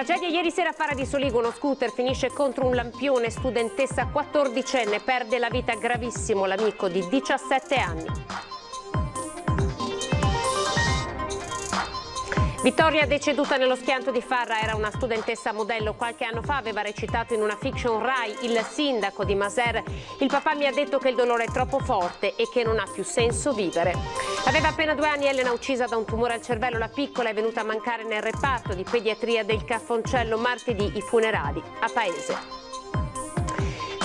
Tragedia ieri sera a Fara di Soligo, uno scooter finisce contro un lampione, studentessa 14enne perde la vita, gravissimo l'amico di 17 anni. Vittoria deceduta nello schianto di Farra, era una studentessa modello, qualche anno fa aveva recitato in una fiction Rai il sindaco di Maser. Il papà mi ha detto che il dolore è troppo forte e che non ha più senso vivere. Aveva appena 2 anni Elena, uccisa da un tumore al cervello, la piccola è venuta a mancare nel reparto di pediatria del Caffoncello, martedì i funerali a Paese.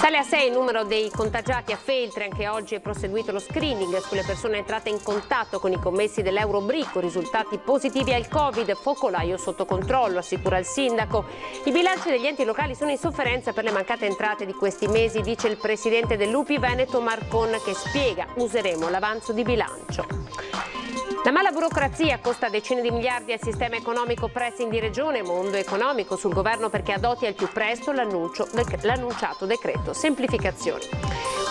Sale a 6 il numero dei contagiati a Feltre, anche oggi è proseguito lo screening sulle persone entrate in contatto con i commessi dell'Eurobrico, risultati positivi al Covid, focolaio sotto controllo, assicura il sindaco. I bilanci degli enti locali sono in sofferenza per le mancate entrate di questi mesi, dice il presidente dell'UPI Veneto Marcon, che spiega: useremo l'avanzo di bilancio. La mala burocrazia costa decine di miliardi al sistema economico, pressing di regione, mondo economico sul governo perché adotti al più presto l'annunciato decreto semplificazioni.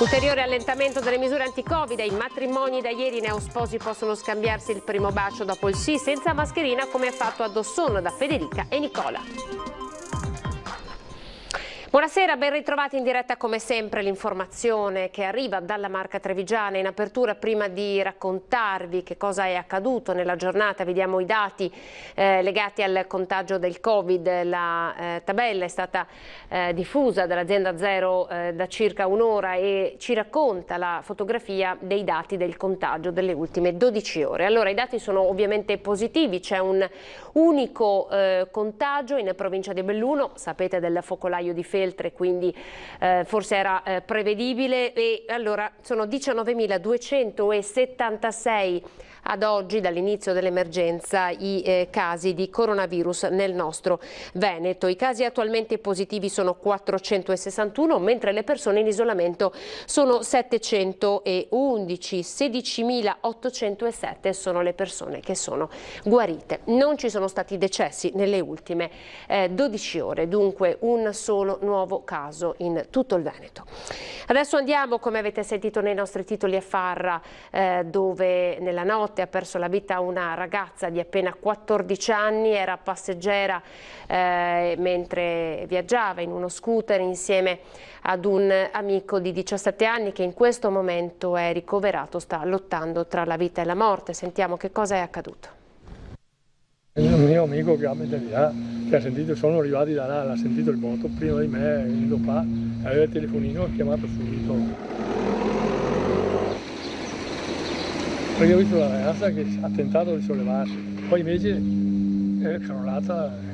Ulteriore allentamento delle misure anti-Covid, ai matrimoni da ieri i neosposi possono scambiarsi il primo bacio dopo il sì senza mascherina come ha fatto ad Ossone da Federica e Nicola. Buonasera, ben ritrovati in diretta come sempre l'informazione che arriva dalla Marca Trevigiana. In apertura, prima di raccontarvi che cosa è accaduto nella giornata, vediamo i dati legati al contagio del Covid. La tabella è stata diffusa dall'azienda Zero da circa un'ora e ci racconta la fotografia dei dati del contagio delle ultime 12 ore. Allora, i dati sono ovviamente positivi, c'è un unico contagio in provincia di Belluno, sapete del focolaio di Feltre, quindi forse era prevedibile, e allora sono 19.276 ad oggi dall'inizio dell'emergenza i casi di coronavirus nel nostro Veneto. I casi attualmente positivi sono 461, mentre le persone in isolamento sono 711, 16.807 sono le persone che sono guarite. Non ci sono stati decessi nelle ultime 12 ore, dunque un solo nuovo caso in tutto il Veneto. Adesso andiamo, come avete sentito nei nostri titoli, a Farra, dove nella notte ha perso la vita una ragazza di appena 14 anni, era passeggera mentre viaggiava in uno scooter insieme ad un amico di 17 anni che in questo momento è ricoverato, sta lottando tra la vita e la morte. Sentiamo che cosa è accaduto. Il mio amico che abita di là, che ha sentito, sono arrivati da là, l'ha sentito il botto, prima di me è venuto qua, aveva il telefonino, ho chiamato subito. Perché ho visto la ragazza che ha tentato di sollevarsi, poi invece è crollata.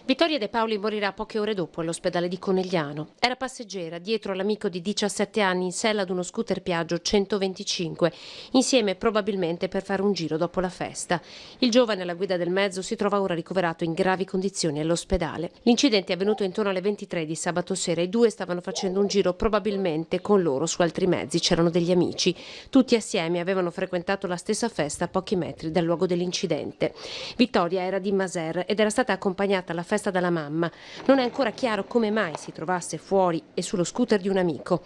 Vittoria De Paoli morirà poche ore dopo all'ospedale di Conegliano. Era passeggera dietro l'amico di 17 anni in sella ad uno scooter Piaggio 125, insieme probabilmente per fare un giro dopo la festa. Il giovane alla guida del mezzo si trova ora ricoverato in gravi condizioni all'ospedale. L'incidente è avvenuto intorno alle 23 di sabato sera. I due stavano facendo un giro probabilmente con loro su altri mezzi. C'erano degli amici. Tutti assieme avevano frequentato la stessa festa a pochi metri dal luogo dell'incidente. Vittoria era di Maser ed era stata accompagnata alla festa dalla mamma. Non è ancora chiaro come mai si trovasse fuori e sullo scooter di un amico.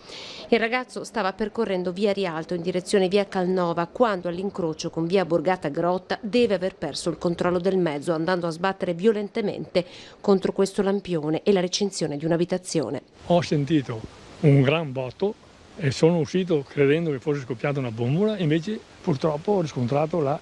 Il ragazzo stava percorrendo via Rialto in direzione via Calnova quando all'incrocio con via Borgata Grotta deve aver perso il controllo del mezzo, andando a sbattere violentemente contro questo lampione e la recinzione di un'abitazione. Ho sentito un gran botto e sono uscito credendo che fosse scoppiata una bombola, invece purtroppo ho riscontrato là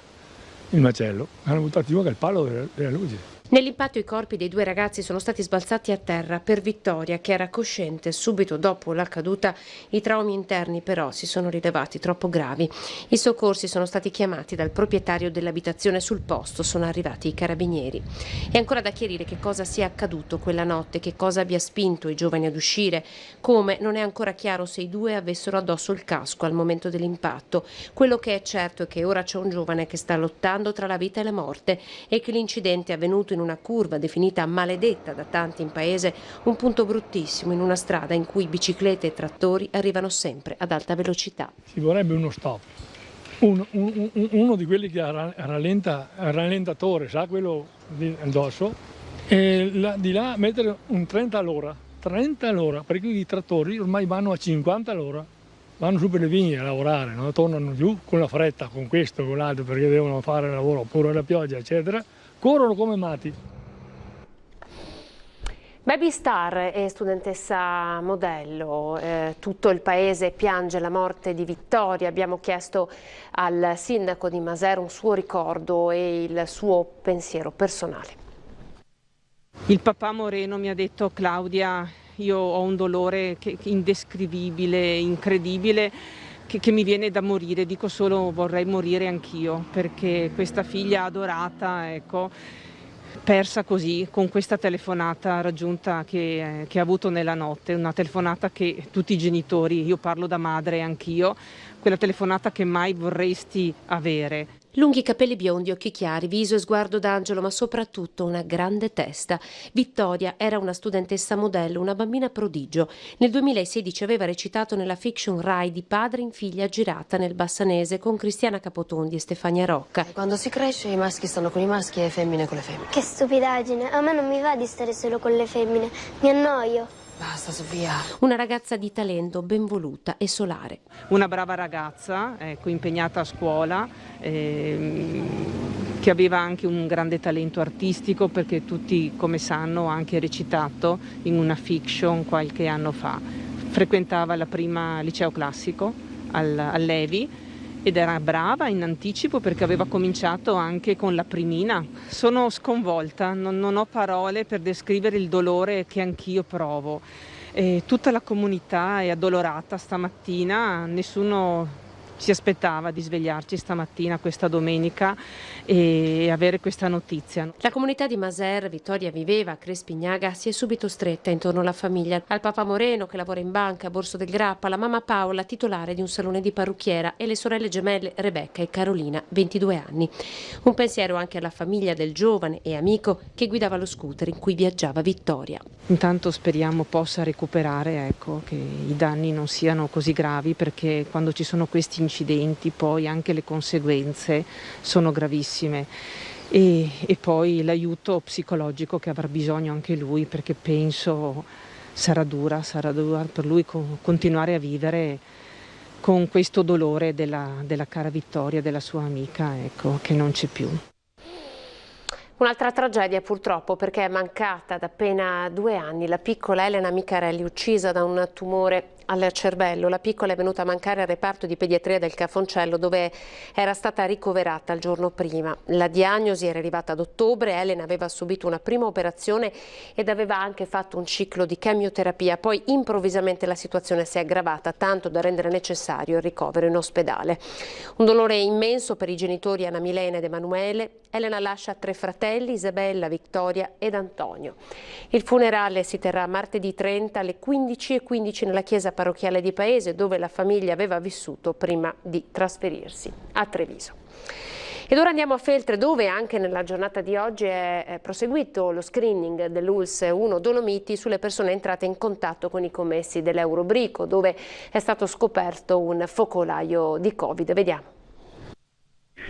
il macello. Hanno buttato giù anche il palo della luce. Nell'impatto i corpi dei due ragazzi sono stati sbalzati a terra. Per Vittoria, che era cosciente subito dopo la caduta, i traumi interni però si sono rilevati troppo gravi. I soccorsi sono stati chiamati dal proprietario dell'abitazione. Sul posto sono arrivati i carabinieri. È ancora da chiarire che cosa sia accaduto quella notte, che cosa abbia spinto i giovani ad uscire, come non è ancora chiaro se i due avessero addosso il casco al momento dell'impatto. Quello che è certo è che ora c'è un giovane che sta lottando tra la vita e la morte e che l'incidente è avvenuto in una curva definita maledetta da tanti in paese, un punto bruttissimo in una strada in cui biciclette e trattori arrivano sempre ad alta velocità. Ci vorrebbe uno stop, uno di quelli che rallentatore, sa, quello addosso, e di là mettere un 30 all'ora, perché i trattori ormai vanno a 50 all'ora, vanno su per le vigne a lavorare, no? Tornano giù con la fretta, con questo, con l'altro, perché devono fare il lavoro oppure la pioggia, eccetera. Corrono come matti. Baby Star e studentessa modello, tutto il paese piange la morte di Vittoria. Abbiamo chiesto al sindaco di Masera un suo ricordo e il suo pensiero personale. Il papà Moreno mi ha detto: Claudia, io ho un dolore indescrivibile, incredibile, che mi viene da morire. Dico solo vorrei morire anch'io, perché questa figlia adorata, ecco, persa così, con questa telefonata raggiunta che ha avuto nella notte, una telefonata che tutti i genitori, io parlo da madre anch'io, quella telefonata che mai vorresti avere. Lunghi capelli biondi, occhi chiari, viso e sguardo d'angelo, ma soprattutto una grande testa. Vittoria era una studentessa modello, una bambina prodigio. Nel 2016 aveva recitato nella fiction Rai Di padre in figlia girata nel Bassanese con Cristiana Capotondi e Stefania Rocca. Quando si cresce i maschi stanno con i maschi e le femmine con le femmine. Che stupidaggine, a me non mi va di stare solo con le femmine, mi annoio. Basta Sofia. Una ragazza di talento, ben voluta e solare. Una brava ragazza, ecco, impegnata a scuola, che aveva anche un grande talento artistico, perché tutti, come sanno, ha anche recitato in una fiction qualche anno fa. Frequentava la prima liceo classico al Levi ed era brava in anticipo perché aveva cominciato anche con la primina. Sono sconvolta, non ho parole per descrivere il dolore che anch'io provo. Tutta la comunità è addolorata stamattina, nessuno si aspettava di svegliarci stamattina, questa domenica, e avere questa notizia. La comunità di Masera, Vittoria viveva a Crespignaga, si è subito stretta intorno alla famiglia, al papà Moreno che lavora in banca a Borso del Grappa, alla mamma Paola, titolare di un salone di parrucchiera, e le sorelle gemelle Rebecca e Carolina, 22 anni. Un pensiero anche alla famiglia del giovane e amico che guidava lo scooter in cui viaggiava Vittoria. Intanto speriamo possa recuperare, ecco, che i danni non siano così gravi, perché quando ci sono questi incidenti poi anche le conseguenze sono gravissime, e poi l'aiuto psicologico che avrà bisogno anche lui, perché penso sarà dura per lui continuare a vivere con questo dolore della cara Vittoria, della sua amica, ecco, che non c'è più. Un'altra tragedia purtroppo, perché è mancata da appena 2 anni la piccola Elena Micarelli, uccisa da un tumore al cervello. La piccola è venuta a mancare al reparto di pediatria del Cafoncello, dove era stata ricoverata il giorno prima. La diagnosi era arrivata ad ottobre, Elena aveva subito una prima operazione ed aveva anche fatto un ciclo di chemioterapia, poi improvvisamente la situazione si è aggravata tanto da rendere necessario il ricovero in ospedale. Un dolore immenso per i genitori Anna Milena ed Emanuele. Elena lascia 3 fratelli, Isabella, Vittoria ed Antonio. Il funerale si terrà martedì 30 alle 15:15 nella chiesa parrocchiale di Paese, dove la famiglia aveva vissuto prima di trasferirsi a Treviso. Ed ora andiamo a Feltre, dove anche nella giornata di oggi è proseguito lo screening dell'ULSS 1 Dolomiti sulle persone entrate in contatto con i commessi dell'Eurobrico, dove è stato scoperto un focolaio di Covid. Vediamo.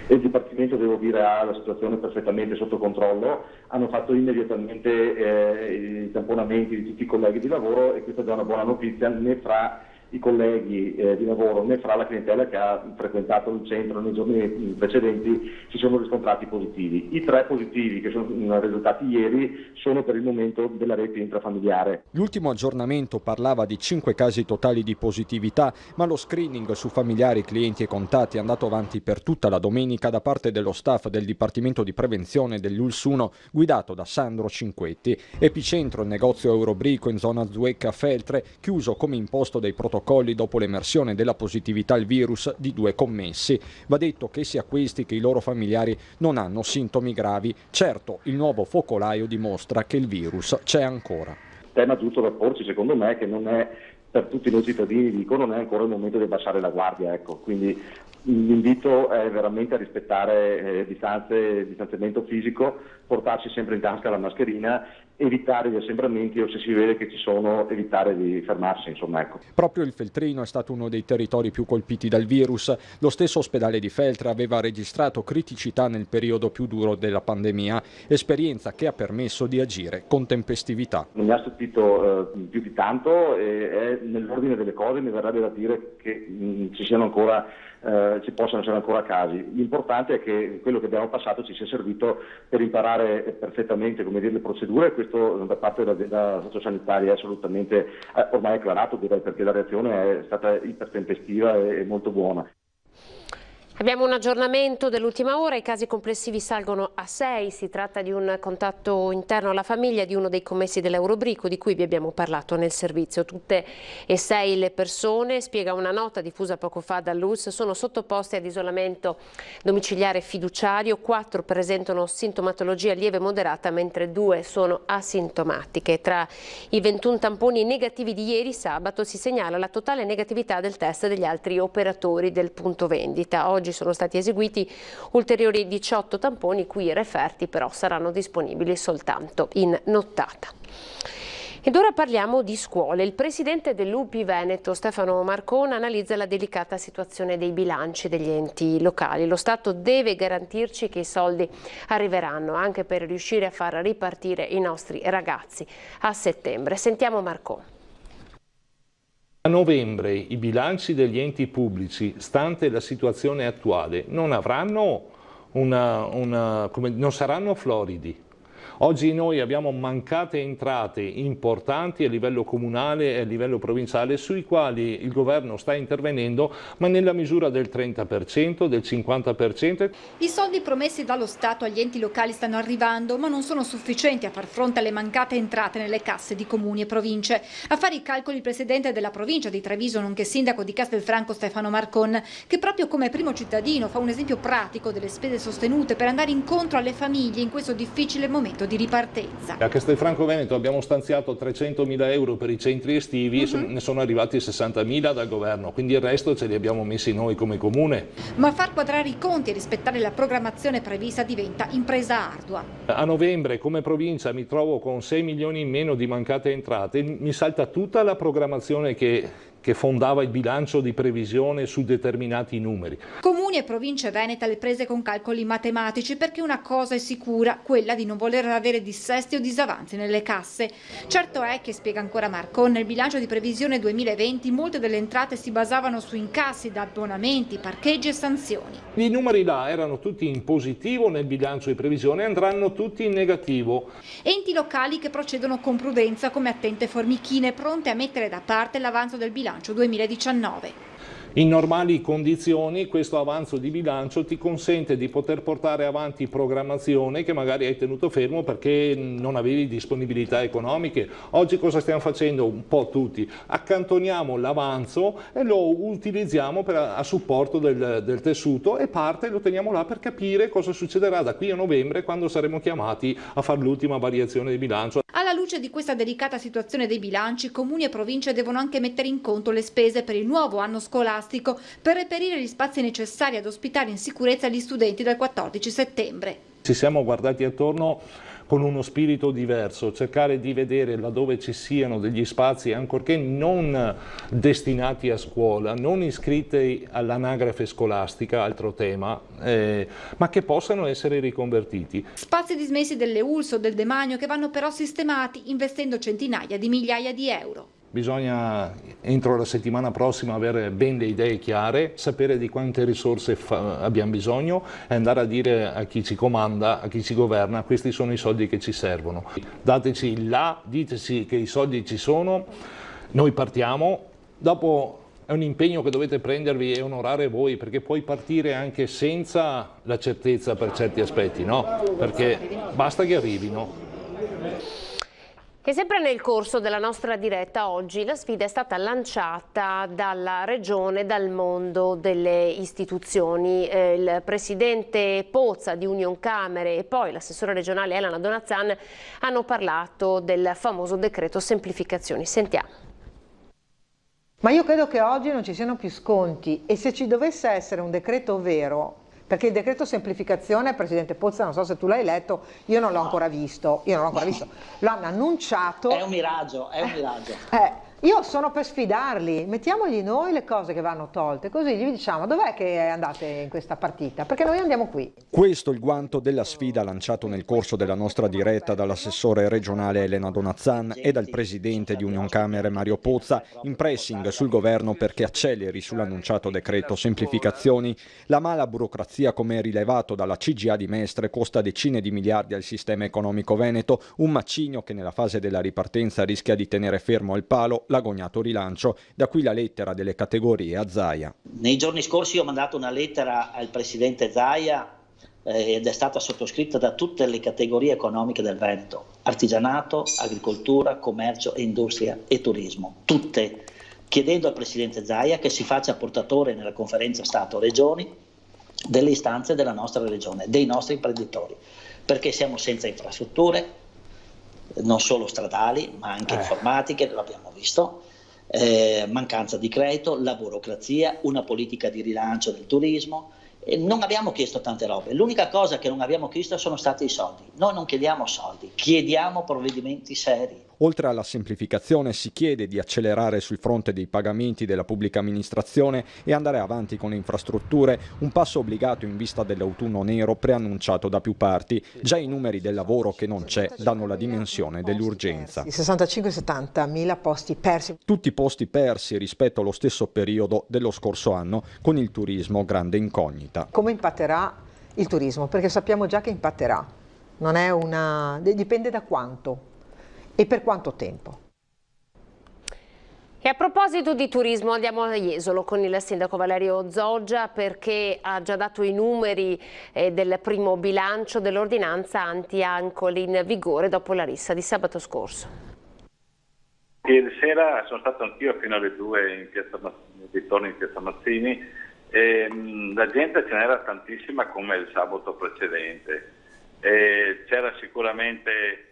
Il Dipartimento, devo dire, ha la situazione perfettamente sotto controllo, hanno fatto immediatamente i tamponamenti di tutti i colleghi di lavoro, e questa è già una buona notizia, né fra i colleghi di lavoro né fra la clientela che ha frequentato il centro nei giorni precedenti si sono riscontrati positivi. I 3 positivi che sono risultati ieri sono per il momento della rete intrafamiliare. L'ultimo aggiornamento parlava di 5 casi totali di positività, ma lo screening su familiari, clienti e contatti è andato avanti per tutta la domenica da parte dello staff del Dipartimento di Prevenzione dell'ULSS 1 guidato da Sandro Cinquetti. Epicentro il negozio Eurobrico in zona Zuecca a Feltre, chiuso come imposto dai protocolli dopo l'emersione della positività al virus di 2 commessi. Va detto che sia questi che i loro familiari non hanno sintomi gravi. Certo, il nuovo focolaio dimostra che il virus c'è ancora. Il tema giusto da porci, secondo me, che non è per tutti noi cittadini, dico, non è ancora il momento di abbassare la guardia, ecco. Quindi l'invito è veramente a rispettare distanziamento fisico, portarci sempre in tasca la mascherina, evitare gli assembramenti o se si vede che ci sono, evitare di fermarsi, insomma, ecco. Proprio il Feltrino è stato uno dei territori più colpiti dal virus. Lo stesso ospedale di Feltre aveva registrato criticità nel periodo più duro della pandemia, esperienza che ha permesso di agire con tempestività. Non mi ha stupito più di tanto, e nell'ordine delle cose mi verrebbe da dire che ci possano essere ancora casi. L'importante è che quello che abbiamo passato ci sia servito per imparare perfettamente, le procedure. Questo questo da parte dell'azienda sociosanitaria è assolutamente ormai acclarato, direi, perché la reazione è stata ipertempestiva e molto buona. Abbiamo un aggiornamento dell'ultima ora, i casi complessivi salgono a 6, si tratta di un contatto interno alla famiglia di uno dei commessi dell'Eurobrico di cui vi abbiamo parlato nel servizio. Tutte e 6 le persone, spiega una nota diffusa poco fa dall'ULSS, sono sottoposte ad isolamento domiciliare fiduciario, 4 presentano sintomatologia lieve e moderata mentre 2 sono asintomatiche. Tra i 21 tamponi negativi di ieri sabato si segnala la totale negatività del test degli altri operatori del punto vendita. Oggi sono stati eseguiti ulteriori 18 tamponi, cui i referti però saranno disponibili soltanto in nottata. Ed ora parliamo di scuole. Il presidente dell'UPI Veneto, Stefano Marcon, analizza la delicata situazione dei bilanci degli enti locali. Lo Stato deve garantirci che i soldi arriveranno anche per riuscire a far ripartire i nostri ragazzi a settembre. Sentiamo Marcon. A novembre i bilanci degli enti pubblici, stante la situazione attuale, non avranno non saranno floridi. Oggi noi abbiamo mancate entrate importanti a livello comunale e a livello provinciale sui quali il governo sta intervenendo, ma nella misura del 30%, del 50%. I soldi promessi dallo Stato agli enti locali stanno arrivando, ma non sono sufficienti a far fronte alle mancate entrate nelle casse di comuni e province. A fare i calcoli il presidente della provincia di Treviso, nonché sindaco di Castelfranco Stefano Marcon, che proprio come primo cittadino fa un esempio pratico delle spese sostenute per andare incontro alle famiglie in questo difficile momento di ripartenza. A Castelfranco Veneto abbiamo stanziato 300.000 euro per i centri estivi, ne sono arrivati 60.000 dal governo, quindi il resto ce li abbiamo messi noi come comune. Ma far quadrare i conti e rispettare la programmazione prevista diventa impresa ardua. A novembre come provincia mi trovo con 6 milioni in meno di mancate entrate, mi salta tutta la programmazione che fondava il bilancio di previsione su determinati numeri. Comuni e province venete alle prese con calcoli matematici, perché una cosa è sicura, quella di non voler avere dissesti o disavanzi nelle casse. Certo è che, spiega ancora Marcon, nel bilancio di previsione 2020 molte delle entrate si basavano su incassi da abbonamenti, parcheggi e sanzioni. I numeri là erano tutti in positivo nel bilancio di previsione, andranno tutti in negativo. Enti locali che procedono con prudenza come attente formichine, pronte a mettere da parte l'avanzo del bilancio 2019. In normali condizioni questo avanzo di bilancio ti consente di poter portare avanti programmazione che magari hai tenuto fermo perché non avevi disponibilità economiche. Oggi cosa stiamo facendo? Un po' tutti. Accantoniamo l'avanzo e lo utilizziamo a supporto del tessuto e parte lo teniamo là per capire cosa succederà da qui a novembre, quando saremo chiamati a fare l'ultima variazione di bilancio. Alla luce di questa delicata situazione dei bilanci, comuni e province devono anche mettere in conto le spese per il nuovo anno scolastico per reperire gli spazi necessari ad ospitare in sicurezza gli studenti dal 14 settembre. Ci siamo guardati attorno con uno spirito diverso, cercare di vedere laddove ci siano degli spazi, ancorché non destinati a scuola, non iscritti all'anagrafe scolastica, altro tema, ma che possano essere riconvertiti. Spazi dismessi delle ULSS o del demanio che vanno però sistemati investendo centinaia di migliaia di euro. Bisogna entro la settimana prossima avere ben le idee chiare, sapere di quante risorse abbiamo bisogno e andare a dire a chi ci comanda, a chi ci governa, questi sono i soldi che ci servono. Dateci là, diteci che i soldi ci sono, noi partiamo, dopo è un impegno che dovete prendervi e onorare voi, perché puoi partire anche senza la certezza per certi aspetti, no? Perché basta che arrivino. E sempre nel corso della nostra diretta oggi la sfida è stata lanciata dalla Regione, dal mondo delle istituzioni. Il presidente Pozza di Unioncamere e poi l'assessore regionale Elena Donazzan hanno parlato del famoso decreto semplificazioni. Sentiamo. Ma io credo che oggi non ci siano più sconti e se ci dovesse essere un decreto vero, perché il decreto semplificazione, Presidente Pozza, non so se tu l'hai letto, io non l'ho ancora visto, l'hanno annunciato. È un miraggio, è un miraggio. Io sono per sfidarli, mettiamogli noi le cose che vanno tolte, così gli diciamo dov'è che andate in questa partita, perché noi andiamo qui. Questo è il guanto della sfida lanciato nel corso della nostra diretta dall'assessore regionale Elena Donazzan e dal presidente di Unioncamere Mario Pozza, in pressing sul governo perché acceleri sull'annunciato decreto semplificazioni. La mala burocrazia, come rilevato dalla CGA di Mestre, costa decine di miliardi al sistema economico veneto, un macigno che nella fase della ripartenza rischia di tenere fermo al palo l'agognato rilancio, da qui la lettera delle categorie a Zaia. Nei giorni scorsi ho mandato una lettera al presidente Zaia ed è stata sottoscritta da tutte le categorie economiche del Veneto: artigianato, agricoltura, commercio, industria e turismo, tutte, chiedendo al presidente Zaia che si faccia portatore nella conferenza Stato-Regioni delle istanze della nostra regione, dei nostri imprenditori, perché siamo senza infrastrutture, non solo stradali ma anche informatiche, lo abbiamo visto, mancanza di credito, la burocrazia, una politica di rilancio del turismo. Non abbiamo chiesto tante robe, l'unica cosa che non abbiamo chiesto sono stati i soldi. Noi non chiediamo soldi, chiediamo provvedimenti seri. Oltre alla semplificazione si chiede di accelerare sul fronte dei pagamenti della pubblica amministrazione e andare avanti con le infrastrutture, un passo obbligato in vista dell'autunno nero preannunciato da più parti. Già i numeri del lavoro che non c'è danno la dimensione dell'urgenza. 65-70 mila posti persi. Tutti posti persi rispetto allo stesso periodo dello scorso anno, con il turismo grande incognita. Come impatterà il turismo? Perché sappiamo già che impatterà, non è dipende da quanto. E per quanto tempo? E a proposito di turismo andiamo a Jesolo con il sindaco Valerio Zoggia, perché ha già dato i numeri del primo bilancio dell'ordinanza anti-ancoli in vigore dopo la rissa di sabato scorso. Ieri sera sono stato anch'io fino alle 2 ritorno in Piazza Mazzini e la gente ce n'era tantissima come il sabato precedente. C'era sicuramente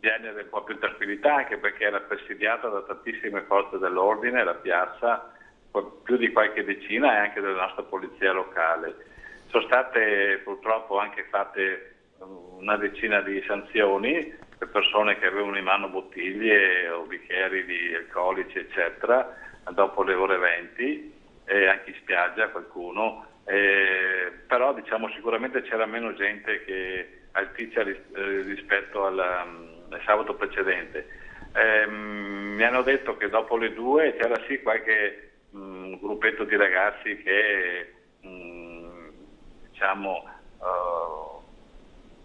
genere un po' più tranquillità, anche perché era presidiata da tantissime forze dell'ordine, la piazza, più di qualche decina, e anche della nostra polizia locale. Sono state purtroppo anche fatte una decina di sanzioni per persone che avevano in mano bottiglie o bicchieri di alcolici eccetera dopo le ore 20, e anche in spiaggia qualcuno, però diciamo sicuramente c'era meno gente che alticcia rispetto al sabato precedente. Mi hanno detto che dopo le 2 c'era sì qualche gruppetto di ragazzi che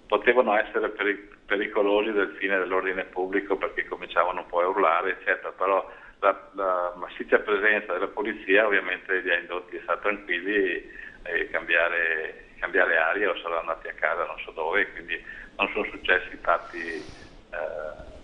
potevano essere pericolosi del fine dell'ordine pubblico, perché cominciavano un po' a urlare eccetera, però la massiccia presenza della polizia ovviamente li ha indotti a stare tranquilli e cambiare aria, o saranno andati a casa non so dove, quindi non sono successi fatti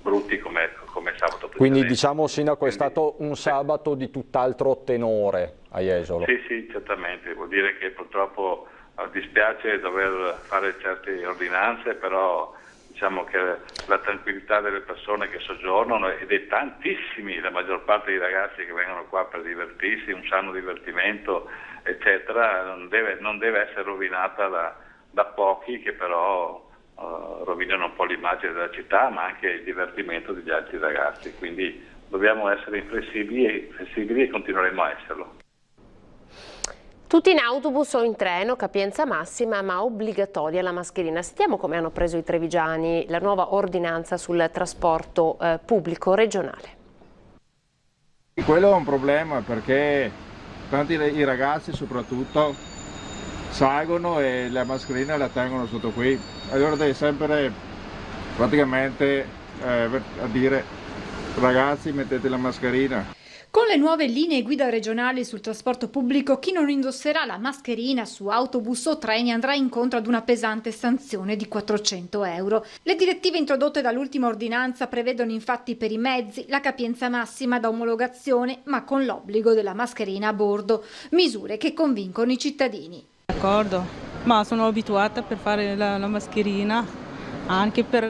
brutti come sabato precedente. Quindi diciamo, sindaco, è stato un sabato di tutt'altro tenore a Jesolo. Sì, certamente, vuol dire che purtroppo dispiace dover fare certe ordinanze, però diciamo che la tranquillità delle persone che soggiornano, ed è tantissimi, la maggior parte dei ragazzi che vengono qua per divertirsi, un sano divertimento eccetera, non deve essere rovinata da pochi che però rovinano un po' l'immagine della città, ma anche il divertimento degli altri ragazzi, quindi dobbiamo essere inflessibili e continueremo a esserlo. Tutti in autobus o in treno, capienza massima ma obbligatoria la mascherina. Sentiamo come hanno preso i trevigiani la nuova ordinanza sul trasporto pubblico regionale. Quello è un problema, perché tanti i ragazzi soprattutto salgono e la mascherina la tengono sotto qui, allora devi sempre praticamente a dire: ragazzi, mettete la mascherina. Con le nuove linee guida regionali sul trasporto pubblico, chi non indosserà la mascherina su autobus o treni andrà incontro ad una pesante sanzione di 400 euro. Le direttive introdotte dall'ultima ordinanza prevedono infatti per i mezzi la capienza massima da omologazione, ma con l'obbligo della mascherina a bordo, misure che convincono i cittadini. D'accordo, ma sono abituata per fare la mascherina anche per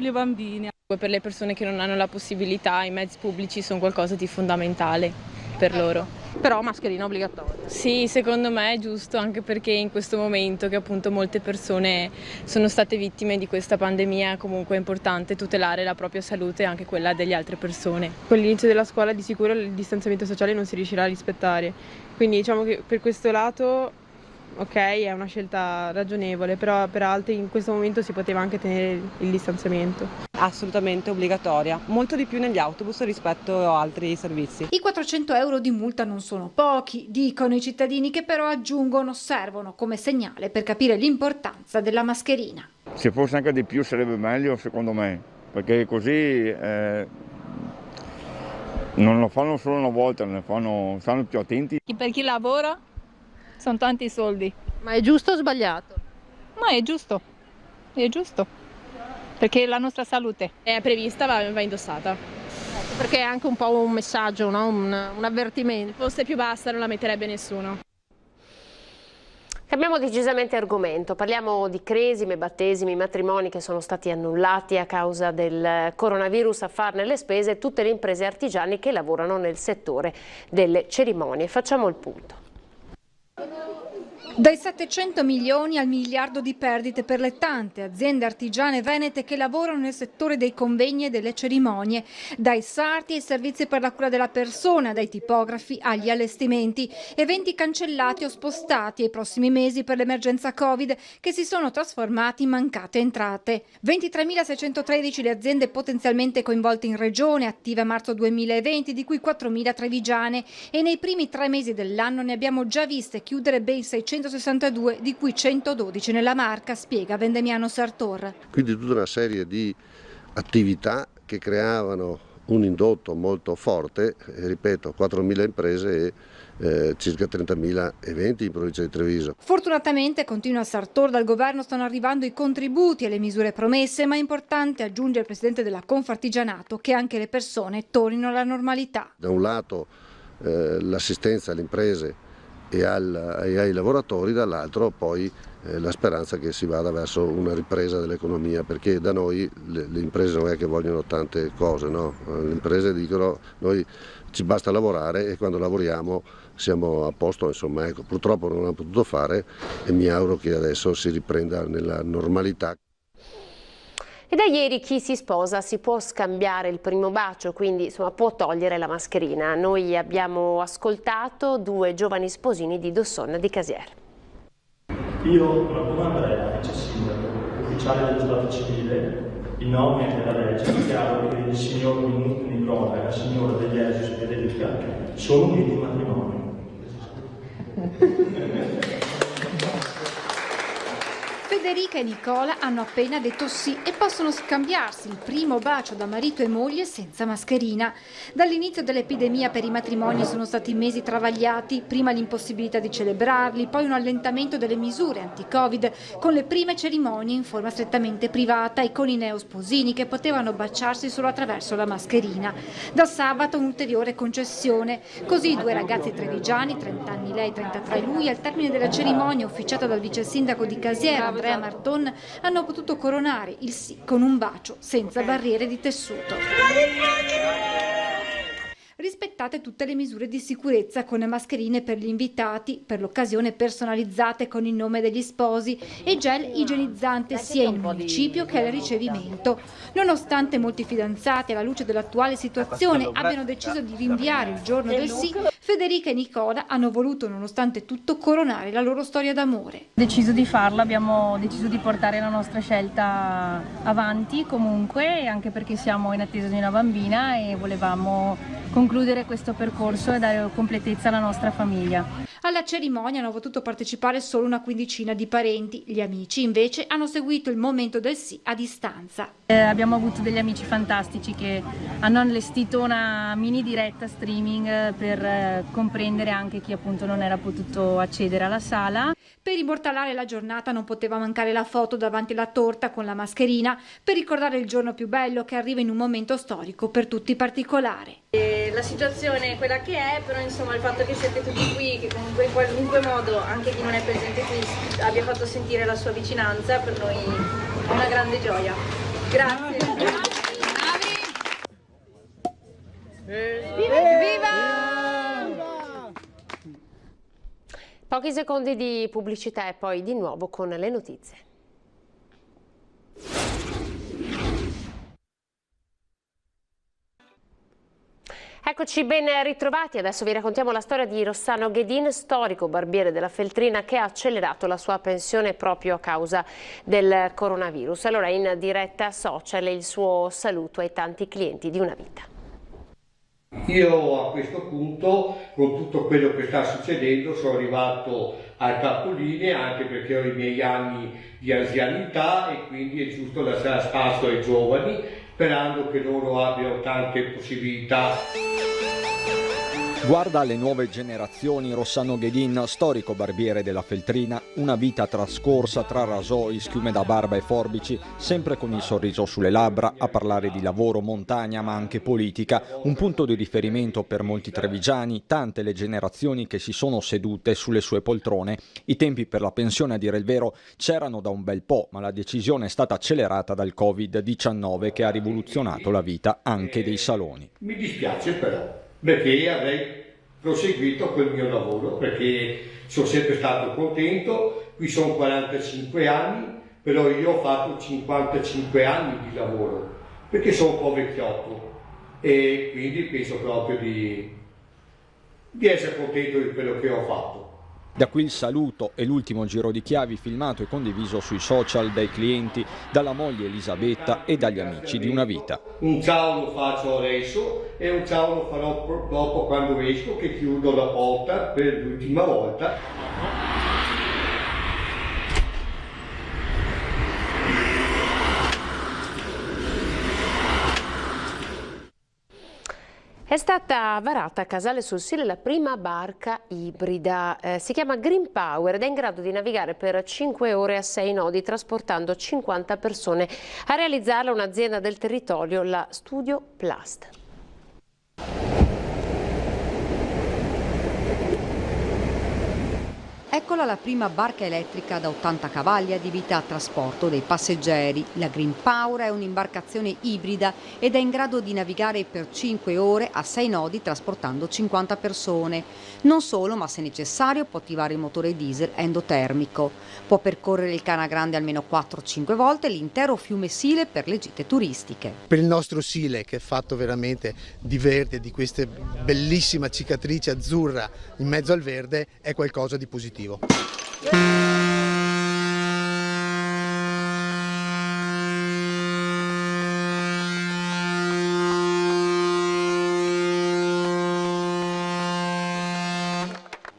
i bambini. Per le persone che non hanno la possibilità, i mezzi pubblici sono qualcosa di fondamentale per loro. però mascherina obbligatoria. Sì, secondo me è giusto, anche perché in questo momento che appunto molte persone sono state vittime di questa pandemia, comunque è importante tutelare la propria salute e anche quella delle altre persone. Con l'inizio della scuola di sicuro il distanziamento sociale non si riuscirà a rispettare, quindi diciamo che per questo lato ok, è una scelta ragionevole, però per altri in questo momento si poteva anche tenere il distanziamento. Assolutamente obbligatoria, molto di più negli autobus rispetto a altri servizi. I 400 euro di multa non sono pochi, dicono i cittadini, che però aggiungono servono come segnale per capire l'importanza della mascherina. Se fosse anche di più sarebbe meglio secondo me, perché così non lo fanno solo una volta, stanno più attenti. Per chi lavora sono tanti soldi. Ma è giusto o sbagliato? Ma è giusto, perché la nostra salute è prevista, va indossata. Perché è anche un po' un messaggio, no? un avvertimento. Se fosse più bassa non la metterebbe nessuno. Cambiamo decisamente argomento, parliamo di cresime, battesimi, matrimoni che sono stati annullati a causa del coronavirus. A farne le spese tutte le imprese artigiane che lavorano nel settore delle cerimonie. Facciamo il punto. Dai 700 milioni al miliardo di perdite per le tante aziende artigiane venete che lavorano nel settore dei convegni e delle cerimonie, dai sarti ai servizi per la cura della persona, dai tipografi agli allestimenti, eventi cancellati o spostati ai prossimi mesi per l'emergenza Covid che si sono trasformati in mancate entrate. 23.613 le aziende potenzialmente coinvolte in regione, attive a marzo 2020, di cui 4.000 trevigiane, e nei primi 3 mesi dell'anno ne abbiamo già viste chiudere ben 662, di cui 112 nella Marca, spiega Vendemiano Sartor. Quindi tutta una serie di attività che creavano un indotto molto forte, ripeto, 4.000 imprese e circa 30.000 eventi in provincia di Treviso. Fortunatamente, continua Sartor, dal governo stanno arrivando i contributi e le misure promesse, ma è importante, aggiunge il presidente della Confartigianato, che anche le persone tornino alla normalità. Da un lato l'assistenza alle imprese e ai lavoratori, dall'altro poi la speranza che si vada verso una ripresa dell'economia, perché da noi le imprese non è che vogliono tante cose, no? Le imprese dicono noi ci basta lavorare e quando lavoriamo siamo a posto, insomma, ecco, purtroppo non hanno potuto fare e mi auguro che adesso si riprenda nella normalità. E da ieri chi si sposa si può scambiare il primo bacio, quindi insomma può togliere la mascherina. Noi abbiamo ascoltato 2 giovani sposini di Dossonna di Casier. Io una domanda è a vice sindaco, ufficiale dello Stato civile, in nome della legge dichiaro che il signor Nicola e la signora degli Esus Federica sono uniti in matrimonio. Federica e Nicola hanno appena detto sì e possono scambiarsi il primo bacio da marito e moglie senza mascherina. Dall'inizio dell'epidemia per i matrimoni sono stati mesi travagliati, prima l'impossibilità di celebrarli, poi un allentamento delle misure anti-Covid, con le prime cerimonie in forma strettamente privata e con i neosposini che potevano baciarsi solo attraverso la mascherina. Da sabato un'ulteriore concessione, così i 2 ragazzi trevigiani, 30 anni lei, 33 lui, al termine della cerimonia ufficiata dal vice sindaco di Casier, Andrea Marton, hanno potuto coronare il sì con un bacio senza barriere di tessuto. Rispettate tutte le misure di sicurezza con mascherine per gli invitati, per l'occasione personalizzate con il nome degli sposi e gel igienizzante sia in municipio che al ricevimento. Nonostante molti fidanzati, alla luce dell'attuale situazione, abbiano deciso di rinviare il giorno del sì, Federica e Nicola hanno voluto, nonostante tutto, coronare la loro storia d'amore. Deciso di farlo, abbiamo deciso di portare la nostra scelta avanti comunque, anche perché siamo in attesa di una bambina e volevamo concludere questo percorso e dare completezza alla nostra famiglia. Alla cerimonia hanno potuto partecipare solo una quindicina di parenti. Gli amici invece hanno seguito il momento del sì a distanza. Abbiamo avuto degli amici fantastici che hanno allestito una mini diretta streaming per comprendere anche chi appunto non era potuto accedere alla sala. Per immortalare la giornata non poteva mancare la foto davanti alla torta con la mascherina per ricordare il giorno più bello che arriva in un momento storico per tutti particolare. La situazione è quella che è, però insomma il fatto che siete tutti qui, che comunque in qualunque modo anche chi non è presente qui abbia fatto sentire la sua vicinanza, per noi è una grande gioia. Grazie. Viva! Pochi secondi di pubblicità e poi di nuovo con le notizie. Eccoci ben ritrovati, adesso vi raccontiamo la storia di Rossano Ghedin, storico barbiere della Feltrina che ha accelerato la sua pensione proprio a causa del coronavirus. Allora in diretta social il suo saluto ai tanti clienti di una vita. Io a questo punto, con tutto quello che sta succedendo, sono arrivato al capolinea anche perché ho i miei anni di anzianità e quindi è giusto lasciare spazio ai giovani, sperando che loro abbiano tante possibilità. Guarda alle nuove generazioni Rossano Ghedin, storico barbiere della Feltrina, una vita trascorsa tra rasoi, schiume da barba e forbici, sempre con il sorriso sulle labbra, a parlare di lavoro, montagna ma anche politica, un punto di riferimento per molti trevigiani, tante le generazioni che si sono sedute sulle sue poltrone. I tempi per la pensione, a dire il vero, c'erano da un bel po', ma la decisione è stata accelerata dal Covid-19 che ha rivoluzionato la vita anche dei saloni. Mi dispiace però, perché avrei proseguito quel mio lavoro, perché sono sempre stato contento. Qui sono 45 anni, però io ho fatto 55 anni di lavoro, perché sono un po' vecchiotto e quindi penso proprio di essere contento di quello che ho fatto. Da qui il saluto e l'ultimo giro di chiavi filmato e condiviso sui social dai clienti, dalla moglie Elisabetta e dagli amici di una vita. Un ciao lo faccio adesso e un ciao lo farò dopo quando esco, che chiudo la porta per l'ultima volta. È stata varata a Casale sul Sile la prima barca ibrida, si chiama Green Power ed è in grado di navigare per 5 ore a 6 nodi trasportando 50 persone. A realizzarla un'azienda del territorio, la Studio Plast. Eccola la prima barca elettrica da 80 cavalli adibita a trasporto dei passeggeri. La Green Power è un'imbarcazione ibrida ed è in grado di navigare per 5 ore a 6 nodi trasportando 50 persone. Non solo, ma se necessario può attivare il motore diesel endotermico. Può percorrere il Cana Grande almeno 4-5 volte l'intero fiume Sile per le gite turistiche. Per il nostro Sile, che è fatto veramente di verde, di questa bellissima cicatrice azzurra in mezzo al verde, è qualcosa di positivo.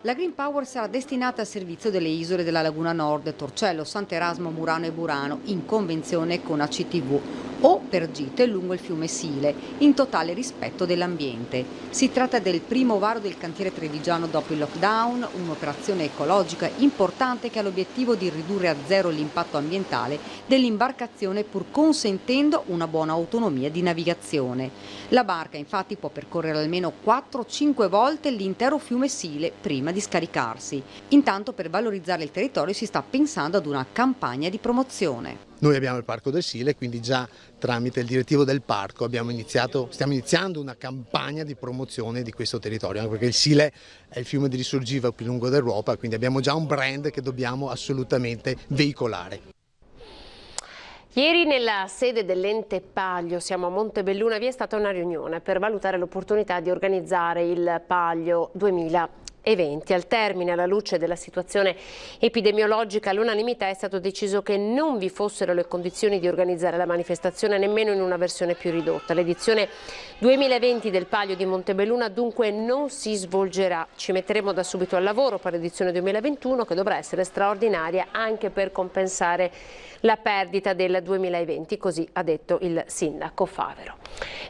La Green Power sarà destinata al servizio delle isole della Laguna Nord, Torcello, Sant'Erasmo, Murano e Burano, in convenzione con ACTV, o per gite lungo il fiume Sile, in totale rispetto dell'ambiente. Si tratta del primo varo del cantiere trevigiano dopo il lockdown, un'operazione ecologica importante che ha l'obiettivo di ridurre a zero l'impatto ambientale dell'imbarcazione pur consentendo una buona autonomia di navigazione. La barca infatti può percorrere almeno 4-5 volte l'intero fiume Sile prima di scaricarsi. Intanto per valorizzare il territorio si sta pensando ad una campagna di promozione. Noi abbiamo il Parco del Sile, quindi già tramite il direttivo del parco stiamo iniziando una campagna di promozione di questo territorio, anche perché il Sile è il fiume di risorgiva più lungo d'Europa, quindi abbiamo già un brand che dobbiamo assolutamente veicolare. Ieri nella sede dell'Ente Paglio, siamo a Montebelluna, vi è stata una riunione per valutare l'opportunità di organizzare il Paglio 2020. Al termine, alla luce della situazione epidemiologica, all'unanimità è stato deciso che non vi fossero le condizioni di organizzare la manifestazione nemmeno in una versione più ridotta. L'edizione 2020 del Paglio di Montebelluna dunque non si svolgerà. Ci metteremo da subito al lavoro per l'edizione 2021, che dovrà essere straordinaria anche per compensare la perdita del 2020, così ha detto il sindaco Favero.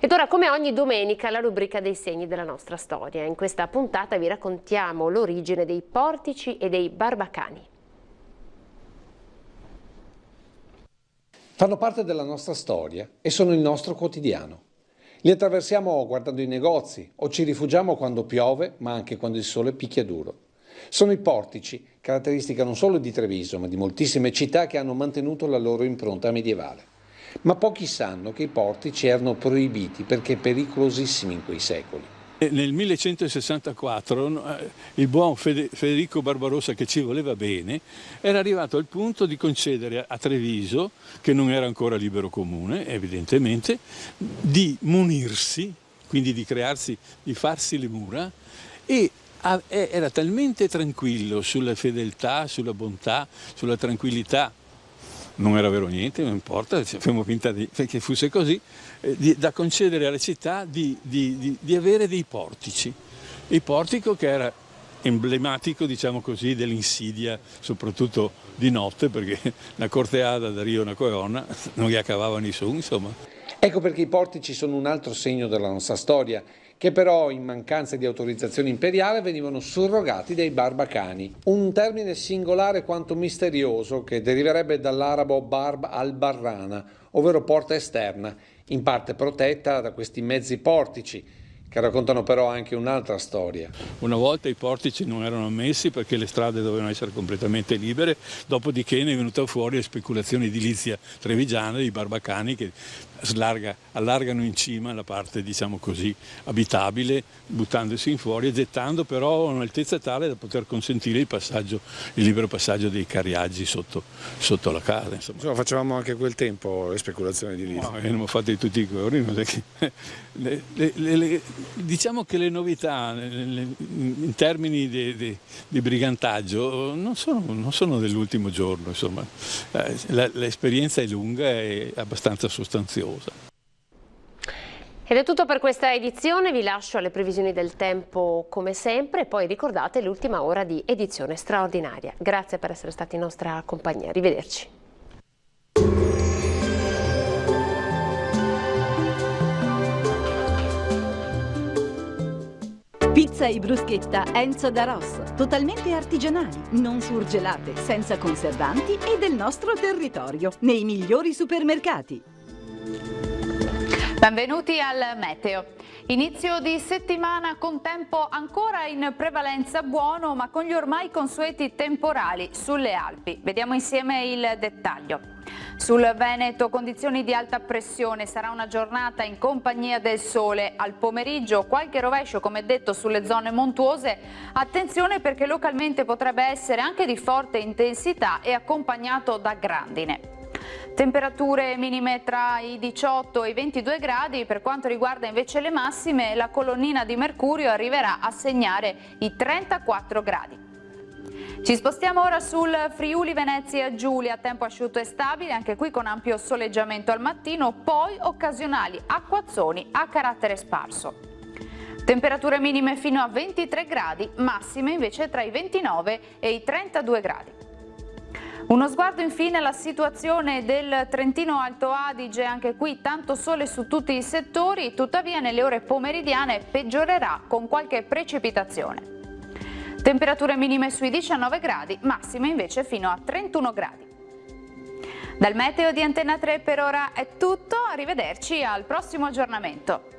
Ed ora, come ogni domenica, la rubrica dei segni della nostra storia. In questa puntata vi raccontiamo l'origine dei portici e dei barbacani. Fanno parte della nostra storia e sono il nostro quotidiano. Li attraversiamo guardando i negozi o ci rifugiamo quando piove, ma anche quando il sole picchia duro. Sono i portici, caratteristica non solo di Treviso, ma di moltissime città che hanno mantenuto la loro impronta medievale. Ma pochi sanno che i portici erano proibiti perché pericolosissimi in quei secoli. Nel 1164 il buon Federico Barbarossa, che ci voleva bene, era arrivato al punto di concedere a Treviso, che non era ancora libero comune evidentemente, di munirsi, quindi di farsi le mura, e era talmente tranquillo sulla fedeltà, sulla bontà, sulla tranquillità, non era vero niente, non importa, facciamo finta che fosse così, da concedere alla città di avere dei portici. Il portico che era emblematico, diciamo così, dell'insidia, soprattutto di notte, perché la corteada da Rio una corona non gli accavava nessuno, insomma. Ecco perché i portici sono un altro segno della nostra storia, che però in mancanza di autorizzazione imperiale venivano surrogati dai barbacani, un termine singolare quanto misterioso che deriverebbe dall'arabo barb al-barrana, ovvero porta esterna, in parte protetta da questi mezzi portici, che raccontano però anche un'altra storia. Una volta i portici non erano ammessi perché le strade dovevano essere completamente libere, dopodiché ne è venuta fuori la speculazione edilizia trevigiana dei barbacani che allargano in cima la parte, diciamo così, abitabile, buttandosi in fuori e gettando però a un'altezza tale da poter consentire il libero passaggio dei carriaggi sotto la casa. Insomma, facevamo anche a quel tempo le speculazioni edilizie. No, ne abbiamo fatte tutti i giorni. Diciamo che le novità in termini di brigantaggio non sono dell'ultimo giorno, insomma. L'esperienza è lunga e abbastanza sostanziosa. Ed è tutto per questa edizione, vi lascio alle previsioni del tempo come sempre e poi ricordate l'ultima ora di edizione straordinaria. Grazie per essere stati in nostra compagnia, arrivederci. Pizza e bruschetta Enzo da Ross, totalmente artigianali, non surgelate, senza conservanti e del nostro territorio, nei migliori supermercati. Benvenuti al Meteo. Inizio di settimana con tempo ancora in prevalenza buono, ma con gli ormai consueti temporali sulle Alpi. Vediamo insieme il dettaglio. Sul Veneto condizioni di alta pressione, sarà una giornata in compagnia del sole. Al pomeriggio qualche rovescio, come detto, sulle zone montuose. Attenzione perché localmente potrebbe essere anche di forte intensità e accompagnato da grandine. Temperature minime tra i 18 e i 22 gradi, per quanto riguarda invece le massime la colonnina di mercurio arriverà a segnare i 34 gradi. Ci spostiamo ora sul Friuli Venezia Giulia, tempo asciutto e stabile, anche qui con ampio soleggiamento al mattino, poi occasionali acquazzoni a carattere sparso. Temperature minime fino a 23 gradi, massime invece tra i 29 e i 32 gradi. Uno sguardo infine alla situazione del Trentino Alto Adige, anche qui tanto sole su tutti i settori, tuttavia nelle ore pomeridiane peggiorerà con qualche precipitazione. Temperature minime sui 19 gradi, massime invece fino a 31 gradi. Dal meteo di Antenna 3 per ora è tutto, arrivederci al prossimo aggiornamento.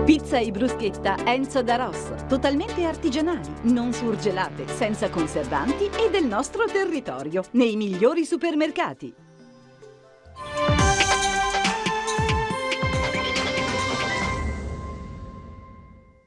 Pizza e bruschetta Enzo da Ross, totalmente artigianali, non surgelate, senza conservanti e del nostro territorio, nei migliori supermercati.